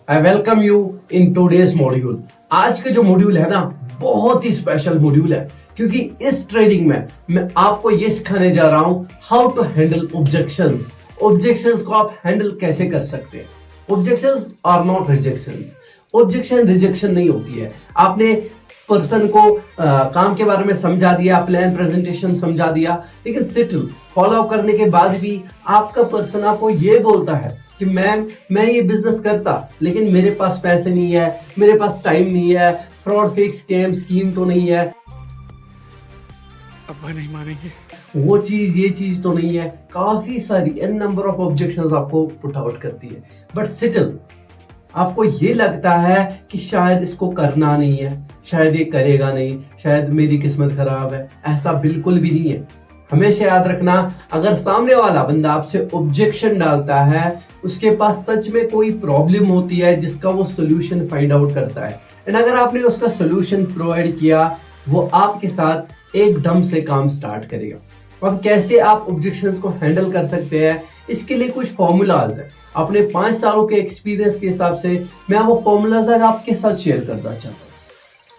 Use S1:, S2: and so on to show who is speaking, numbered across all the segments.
S1: I welcome you in today's module. आज का जो मॉड्यूल है ना, बहुत ही स्पेशल मॉड्यूल है, क्योंकि इस ट्रेनिंग में मैं आपको ये सिखाने जा रहा हूं how to handle objections. Objections को आप हैंडल कैसे कर सकते हैं। Objections are not rejections. Objection rejection नहीं होती है। आपने पर्सन को काम के बारे में समझा दिया, प्लान प्रेजेंटेशन समझा दिया, लेकिन सिटिल फॉलो अप करने के बाद भी आपका पर्सन आपको ये बोलता है कि मैम मैं ये बिजनेस करता, लेकिन मेरे पास पैसे नहीं है, मेरे पास टाइम नहीं है, फ्रॉड फिक्स स्कैम स्कीम तो नहीं है,
S2: अब्बा नहीं मानेंगे,
S1: वो चीज ये चीज तो नहीं है। काफी सारी एन नंबर ऑफ ऑब्जेक्शंस आपको पुट आउट करती है, बट सिटिल आपको ये लगता है कि शायद इसको करना नहीं है, शायद ये करेगा नहीं, शायद मेरी किस्मत खराब है। ऐसा बिल्कुल भी नहीं है। हमेशा याद रखना, अगर सामने वाला बंदा आपसे ऑब्जेक्शन डालता है, उसके पास सच में कोई प्रॉब्लम होती है जिसका वो सोल्यूशन फाइंड आउट करता है, एंड अगर आपने उसका सोल्यूशन प्रोवाइड किया, वो आपके साथ एकदम से काम स्टार्ट करेगा। अब कैसे आप ऑब्जेक्शंस को हैंडल कर सकते हैं, इसके लिए कुछ फॉर्मूलाज है। अपने 5 सालों के एक्सपीरियंस के हिसाब से मैं वो फॉर्मूलाज आज आपके साथ शेयर करना चाहता हूँ।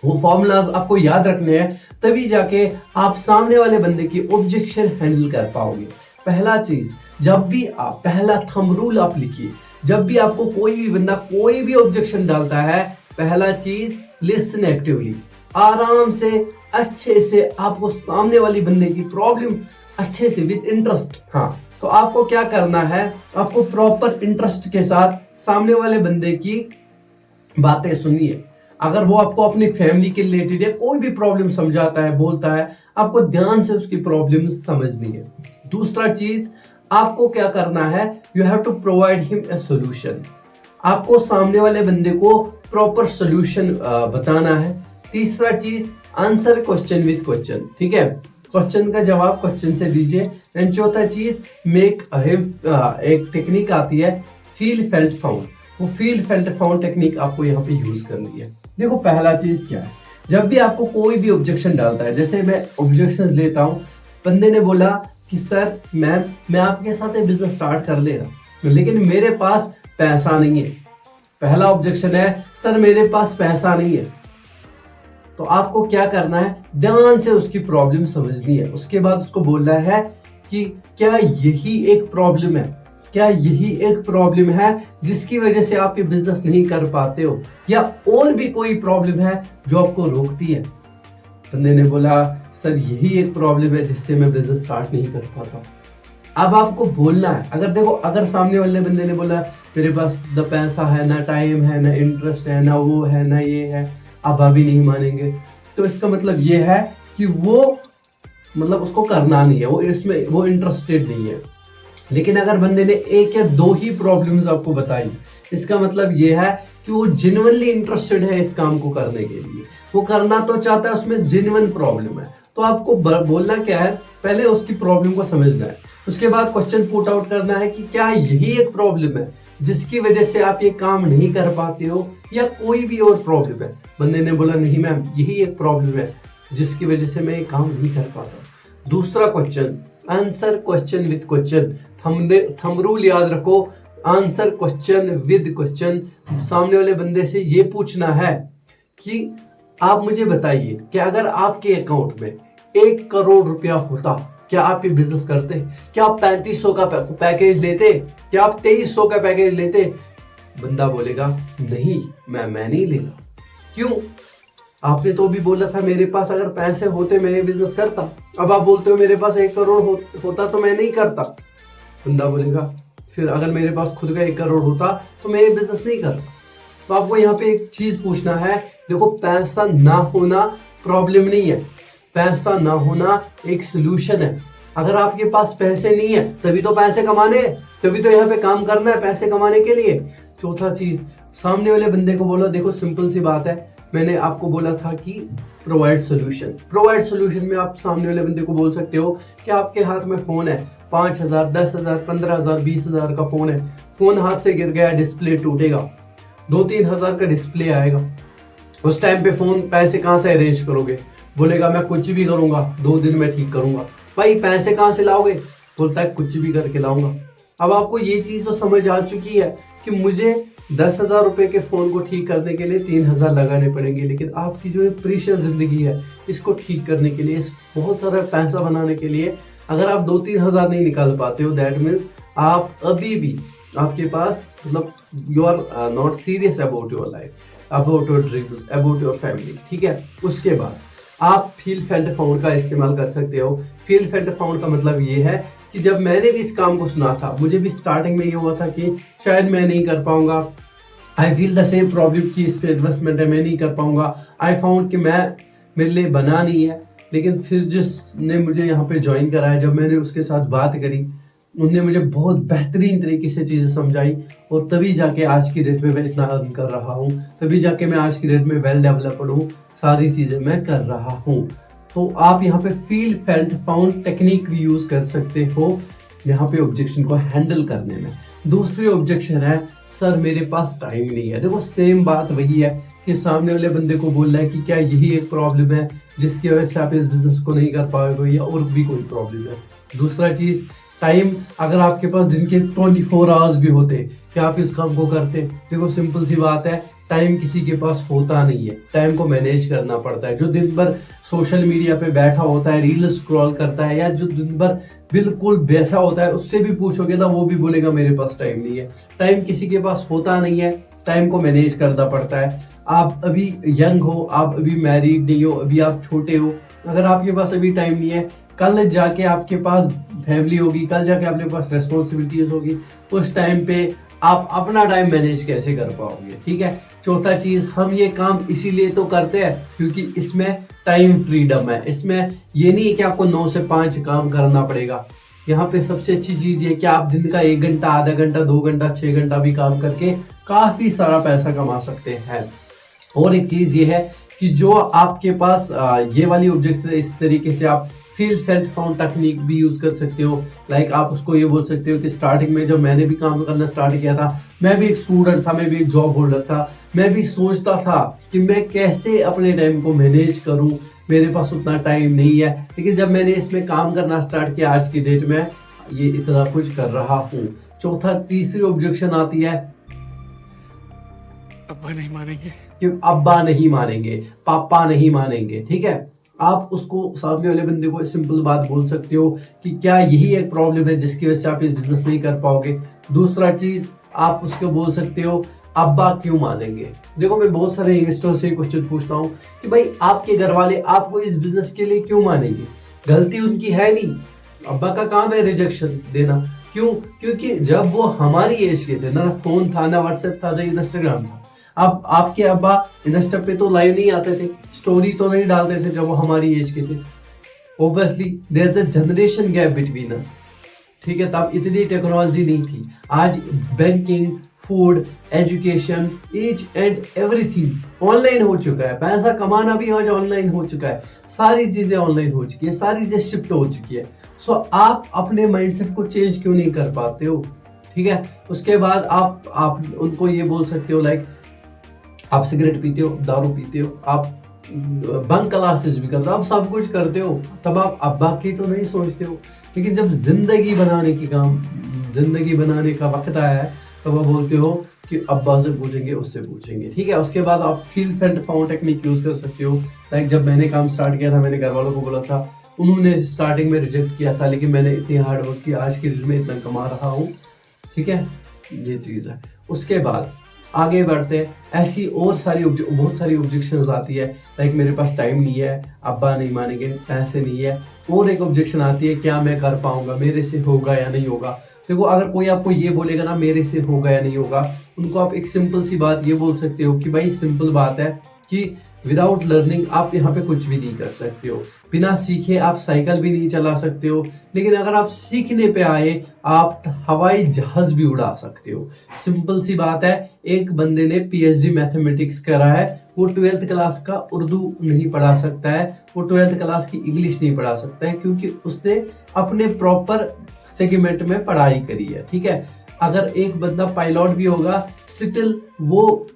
S1: वो फॉर्मूलाज आपको याद रखने हैं, तभी जाके आप सामने वाले बंदे की ऑब्जेक्शन हैंडल कर पाओगे। पहला चीज, जब भी आप पहला थंब रूल आप लिखिए, जब भी आपको कोई भी बंदा कोई भी ऑब्जेक्शन डालता है, पहला चीज लिसन एक्टिवली। आराम से अच्छे से आपको सामने वाली बंदे की प्रॉब्लम अच्छे से विद इंटरेस्ट, हाँ, तो आपको क्या करना है, आपको प्रॉपर इंटरेस्ट के साथ सामने वाले बंदे की बातें सुनिए। अगर वो आपको अपनी फैमिली के रिलेटेड या कोई भी प्रॉब्लम समझाता है, बोलता है, आपको ध्यान से उसकी प्रॉब्लम समझनी है। दूसरा चीज, आपको क्या करना है, you have to provide him a solution. आपको सामने वाले बंदे को प्रॉपर सोल्यूशन बताना है। तीसरा चीज, आंसर क्वेश्चन विद क्वेश्चन, ठीक है, क्वेश्चन का जवाब क्वेश्चन से दीजिए। एंड चौथा चीज, मेक एक टेक्निक आती है फील फेल्ट फाउंड। वो फील फेल्ट फाउंड टेक्निक आपको यहाँ पे यूज करनी है। देखो पहला चीज क्या है, जब भी आपको कोई भी ऑब्जेक्शन डालता है, जैसे मैं ऑब्जेक्शन लेता हूँ, बंदे ने बोला कि सर मैम मैं आपके साथ ये बिजनेस स्टार्ट कर लेगा, लेकिन मेरे पास पैसा नहीं है। पहला ऑब्जेक्शन है, सर मेरे पास पैसा नहीं है। तो आपको क्या करना है, ध्यान से उसकी प्रॉब्लम समझनी है। उसके बाद उसको बोलना है कि क्या यही एक प्रॉब्लम है, क्या यही एक प्रॉब्लम है जिसकी वजह से आप ये बिजनेस नहीं कर पाते हो, या और भी कोई प्रॉब्लम है जो आपको रोकती है। बंदे ने बोला सर यही एक प्रॉब्लम है जिससे मैं बिजनेस स्टार्ट नहीं कर पाता। अब आपको बोलना है, अगर देखो अगर सामने वाले बंदे ने बोला मेरे पास न पैसा है, ना टाइम है, ना इंटरेस्ट है, ना वो है, ना ये है, आप अभी नहीं मानेंगे, तो इसका मतलब ये है कि वो मतलब उसको करना नहीं है, वो इसमें वो इंटरेस्टेड नहीं है। लेकिन अगर बंदे ने एक या दो ही प्रॉब्लम्स आपको बताई, इसका मतलब ये है कि वो जेन्युइनली इंटरेस्टेड है इस काम को करने के लिए, वो करना तो चाहता है, उसमें जेन्युइन प्रॉब्लम है। तो आपको बोलना क्या है, पहले उसकी प्रॉब्लम को समझना है, उसके बाद क्वेश्चन पुट आउट करना है कि क्या यही एक प्रॉब्लम है जिसकी वजह से आप ये काम नहीं कर पाते हो, या कोई भी और प्रॉब्लम है। बंदे ने बोला नहीं मैम यही एक प्रॉब्लम है जिसकी वजह से मैं ये काम नहीं कर पाता। दूसरा question, answer question with question. Thumb rule याद रखो, आंसर क्वेश्चन विद क्वेश्चन। सामने वाले बंदे से ये पूछना है कि आप मुझे बताइए कि अगर आपके अकाउंट में 1 करोड़ रुपया होता, क्या आप ये बिजनेस करते, क्या आप 3500 का पैकेज लेते, क्या आप 2300 का पैकेज लेते। बंदा बोलेगा नहीं मैं नहीं लेगा। क्यों, आपने तो भी बोला था मेरे पास अगर पैसे होते मैं ये बिजनेस करता, अब आप बोलते हो मेरे पास 1 करोड़ होता तो मैं नहीं करता। बंदा बोलेगा फिर अगर मेरे पास खुद का 1 करोड़ होता तो मैं ये बिजनेस नहीं करता। तो आपको यहाँ पे एक चीज पूछना है, देखो पैसा ना होना प्रॉब्लम नहीं है, पैसा ना होना एक सोल्यूशन है। अगर आपके पास पैसे नहीं है तभी तो पैसे कमाने, तभी तो यहाँ पे काम करना है पैसे कमाने के लिए। चौथा चीज, सामने वाले बंदे को बोलो देखो सिंपल सी बात है, मैंने आपको बोला था कि प्रोवाइड सोल्यूशन। प्रोवाइड सोल्यूशन में आप सामने वाले बंदे को बोल सकते हो कि आपके हाथ में फोन है, 5,000, 10,000, 15,000, 20,000 का फोन है, फोन हाथ से गिर गया, डिस्प्ले टूटेगा, 2-3 हजार का डिस्प्ले आएगा। उस टाइम पे फोन पैसे कहाँ से अरेंज करोगे, बोलेगा मैं कुछ भी करूंगा, 2 दिन में ठीक करूंगा। भाई पैसे कहाँ से लाओगे, बोलता है कुछ भी करके लाऊंगा। अब आपको ये चीज तो समझ आ चुकी है कि मुझे 10,000 रुपए के फ़ोन को ठीक करने के लिए 3,000 लगाने पड़ेंगे, लेकिन आपकी जो ये प्रीशियस ज़िंदगी है इसको ठीक करने के लिए, बहुत सारा पैसा बनाने के लिए अगर आप 2-3 हज़ार नहीं निकाल पाते हो, दैट मीन्स आप अभी भी आपके पास मतलब you are not serious about your life, about your dreams, about your family. ठीक है, उसके बाद आप फील फेल्ट फाउंड का इस्तेमाल कर सकते हो। फील फेल्ट फाउंड का मतलब ये है कि जब मैंने भी इस काम को सुना था, मुझे भी स्टार्टिंग में ये हुआ था कि शायद मैं नहीं कर पाऊंगा, I feel the same problem कि इस पे इन्वेस्टमेंट है, मैं नहीं कर पाऊंगा, आई फाउंड कि मैं मेरे लिए बना नहीं है। लेकिन फिर जिसने मुझे यहाँ पे ज्वाइन कराया, जब मैंने उसके साथ बात करी, उनने मुझे बहुत बेहतरीन तरीके से चीज़ें समझाई, और तभी जाके आज की डेट में मैं इतना अर्न कर रहा हूँ, तभी जाके मैं आज की डेट में वेल डेवलप्ड हूँ, सारी चीज़ें मैं कर रहा हूँ। तो आप यहाँ पे फील फेल्ट फाउंड टेक्निक भी यूज़ कर सकते हो यहाँ पे ऑब्जेक्शन को हैंडल करने में। दूसरी ऑब्जेक्शन है, सर मेरे पास टाइम नहीं है। देखो सेम बात वही है कि सामने वाले बंदे को बोल रहा है कि क्या यही एक प्रॉब्लम है जिसकी वजह से आप इस बिजनेस को नहीं कर पाओगे, या और भी कोई प्रॉब्लम है। दूसरा चीज़, टाइम, अगर आपके पास दिन के 24 आवर्स भी होते, क्या आप इस काम को करते? देखो सिंपल सी बात है, टाइम किसी के पास होता नहीं है, टाइम को मैनेज करना पड़ता है। जो दिन भर सोशल मीडिया पे बैठा होता है, रील स्क्रॉल करता है, या जो दिन भर बिल्कुल बैठा होता है, उससे भी पूछोगे ना, वो भी बोलेगा मेरे पास टाइम नहीं है। टाइम किसी के पास होता नहीं है, टाइम को मैनेज करना पड़ता है। आप अभी यंग हो, आप अभी मैरिड नहीं हो, अभी आप छोटे हो, अगर आपके पास अभी टाइम नहीं है, कल जाके आपके पास फैमिली होगी, कल जाके आपके पास रेस्पॉन्सिबिलिटीज होगी, उस टाइम पे आप अपना टाइम मैनेज कैसे कर पाओगे? ठीक है। चौथा चीज, हम ये काम इसीलिए तो करते हैं क्योंकि इसमें टाइम फ्रीडम है। इसमें ये नहीं है कि आपको 9 से 5 काम करना पड़ेगा। यहाँ पे सबसे अच्छी चीज ये कि आप दिन का 1 घंटा, आधा घंटा, 2 घंटा, 6 घंटा भी काम करके काफी सारा पैसा कमा सकते हैं। और एक चीज ये है कि जो आपके पास ये वाली ऑब्जेक्ट है, इस तरीके से आप फील फेल्ट फाउंड टेक्निक भी यूज कर सकते हो। लाइक आप उसको ये बोल सकते हो कि स्टार्टिंग में जब मैंने भी काम करना स्टार्ट किया था, मैं भी एक स्टूडेंट था, मैं भी एक जॉब होल्डर था, मैं भी सोचता था कि मैं कैसे अपने टाइम को मैनेज करूं, मेरे पास उतना टाइम नहीं है। लेकिन जब मैंने इसमें काम करना स्टार्ट किया, आज की डेट में ये इतना कुछ कर रहा हूँ। तीसरी ऑब्जेक्शन आती है,
S2: अब्बा नहीं मानेंगे,
S1: कि अब्बा नहीं मानेंगे, पापा नहीं मानेंगे। ठीक है, आप उसको सामने वाले बंदे को सिंपल बात बोल सकते हो कि क्या यही एक प्रॉब्लम है जिसकी वजह से आप ये बिजनेस नहीं कर पाओगे। दूसरा चीज, आप उसको बोल सकते हो, अब्बा क्यों मानेंगे? देखो मैं बहुत सारे इन्वेस्टर से क्वेश्चन पूछता हूँ कि भाई आपके घर वाले आपको इस बिजनेस के लिए क्यों मानेंगे? गलती उनकी है नहीं, अब्बा का काम है रिजेक्शन देना। क्यों? क्योंकि जब वो हमारी एज के थे, ना फोन था, ना व्हाट्सएप था, ना इंस्टाग्राम था। अब आपके अब्बा इंस्टा पे तो लाइव नहीं आते थे, स्टोरी तो नहीं डालते थे जब वो हमारी एज के थे। Obviously there is a generation gap between us. ठीक है, तब इतनी टेक्नोलॉजी नहीं थी। आज banking, food, education, each and everything online हो चुका है। पैसा कमाना भी आज ऑनलाइन हो चुका है, सारी चीजें ऑनलाइन हो चुकी है, सारी चीजें शिफ्ट हो चुकी है। सो आप अपने माइंडसेट को चेंज क्यों नहीं कर पाते हो? ठीक है, उसके बाद आप उनको ये बोल सकते हो, लाइक आप सिगरेट पीते हो, दारू पीते हो, आप बंक क्लासेस भी करते हो, आप सब कुछ करते हो, तब आप अब्बा की तो नहीं सोचते हो। लेकिन जब जिंदगी बनाने का वक्त आया है, तब आप बोलते हो कि अब्बा से पूछेंगे, उससे पूछेंगे। ठीक है, उसके बाद आप feel felt found technique use कर सकते हो। लाइक जब मैंने काम स्टार्ट किया था, मैंने घर वालों को बोला था, उन्होंने स्टार्टिंग में रिजेक्ट किया था, लेकिन मैंने इतनी हार्ड वर्क की, आज की डेट में इतना कमा रहा हूँ। ठीक है, ये चीज़ है। उसके बाद आगे बढ़ते हैं, ऐसी और बहुत सारी ऑब्जेक्शंस आती है, लाइक मेरे पास टाइम नहीं है, अब्बा नहीं मानेंगे, पैसे नहीं है। और एक ऑब्जेक्शन आती है, क्या मैं कर पाऊंगा, मेरे से होगा या नहीं होगा। देखो अगर कोई आपको ये बोलेगा ना मेरे से होगा या नहीं होगा, उनको आप एक सिंपल सी बात ये बोल सकते हो कि भाई सिंपल बात है कि विदाउट लर्निंग आप यहाँ पे कुछ भी नहीं कर सकते हो। बिना सीखे आप साइकिल भी नहीं चला सकते हो, लेकिन अगर आप सीखने पे आए, आप हवाई जहाज भी उड़ा सकते हो। सिंपल सी बात है, एक बंदे ने पीएचडी मैथमेटिक्स करा है, वो 12th क्लास का उर्दू नहीं पढ़ा सकता है, वो 12th क्लास की इंग्लिश नहीं पढ़ा सकता है, क्योंकि उसने अपने प्रॉपर सेगमेंट में पढ़ाई करी है। ठीक है, अगर एक बंदा पायलट भी होगा, स्टिल वो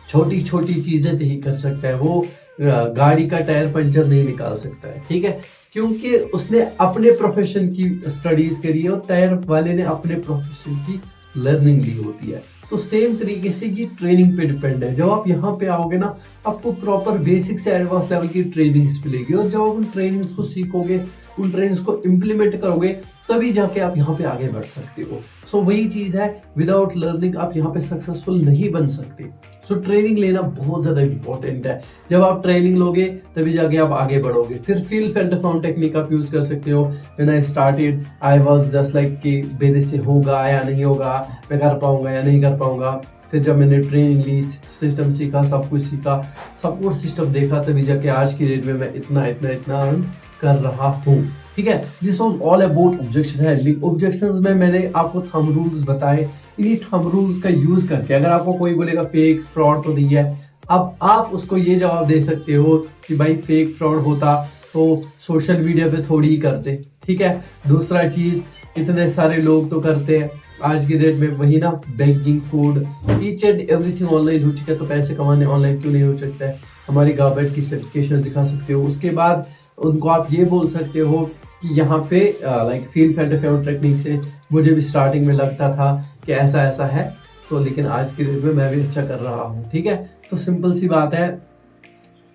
S1: छोटी छोटी चीजें नहीं कर सकता है, वो गाड़ी का टायर पंचर नहीं निकाल सकता है। ठीक है, क्योंकि उसने अपने प्रोफेशन की स्टडीज करी है और टायर वाले ने अपने प्रोफेशन की लर्निंग ली होती है। तो सेम तरीके से ये ट्रेनिंग पे डिपेंड है। जब आप यहाँ पे आओगे ना, आपको प्रॉपर बेसिक से एडवांस लेवल की ट्रेनिंग्स मिलेगी, और जब आप उन ट्रेनिंग्स को सीखोगे, उन ट्रेनिंग्स को इम्प्लीमेंट करोगे, तभी जाके आप यहाँ पे आगे बढ़ सकते हो। सो वही चीज है, विदाउट लर्निंग आप यहाँ पे सक्सेसफुल नहीं बन सकते। सो ट्रेनिंग लेना बहुत ज्यादा इंपॉर्टेंट है। जब आप ट्रेनिंग लोगे तभी जाके आप आगे बढ़ोगे। फिर फील फेल्ट फाउंड टेक्निक आप यूज कर सकते हो। When I started I was just like कि मेरे से होगा या नहीं होगा, मैं कर पाऊंगा या नहीं कर पाऊंगा। फिर जब मैंने ट्रेनिंग ली, सिस्टम सीखा, सब कुछ सीखा, सपोर्ट सिस्टम देखा, तभी जाके आज की डेट में मैं इतना इतना इतना अर्न कर रहा हूँ। ठीक है, this was all about objection handling. Objections में मैंने आपको थंब रूल्स बताए। इन्हीं थंब रूल्स का यूज करके अगर आपको कोई बोलेगा फेक फ्रॉड तो नहीं है, अब आप उसको ये जवाब दे सकते हो कि भाई फेक फ्रॉड होता तो सोशल मीडिया पे थोड़ी ही करते। ठीक है, दूसरा चीज, इतने सारे लोग तो करते हैं आज की डेट में, वही ना, banking, food, each and everything online हो चुका है, तो पैसे कमाने ऑनलाइन क्यों नहीं हो सकता है। हमारी गवर्नमेंट की सर्टिफिकेशन दिखा सकते हो। उसके बाद उनको आप ये बोल सकते हो कि यहाँ पे like feel felt found technique से मुझे भी स्टार्टिंग में लगता था कि ऐसा ऐसा है, तो लेकिन आज की डेट में मैं भी अच्छा कर रहा हूँ। ठीक है, तो सिंपल सी बात है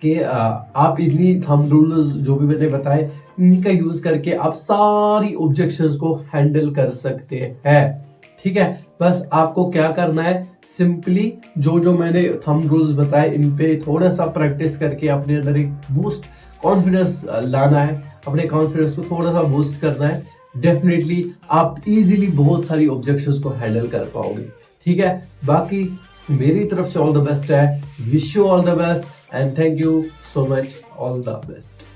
S1: कि आप इन्हीं थंब रूल्स जो भी मैंने बताए, इन्हीं का यूज करके आप सारी ऑब्जेक्शंस को हैंडल कर सकते हैं। ठीक है, बस आपको क्या करना है, सिंपली जो जो मैंने थंब रूल्स बताए, इन पे थोड़ा सा प्रैक्टिस करके अपने अंदर एक बूस्ट कॉन्फिडेंस लाना है, अपने कॉन्फिडेंस को थोड़ा सा बूस्ट करना है। डेफिनेटली आप इजीली बहुत सारी ऑब्जेक्शंस को हैंडल कर पाओगे। ठीक है, बाकी मेरी तरफ से ऑल द बेस्ट है। Wish you all the best and thank you so much. All the best.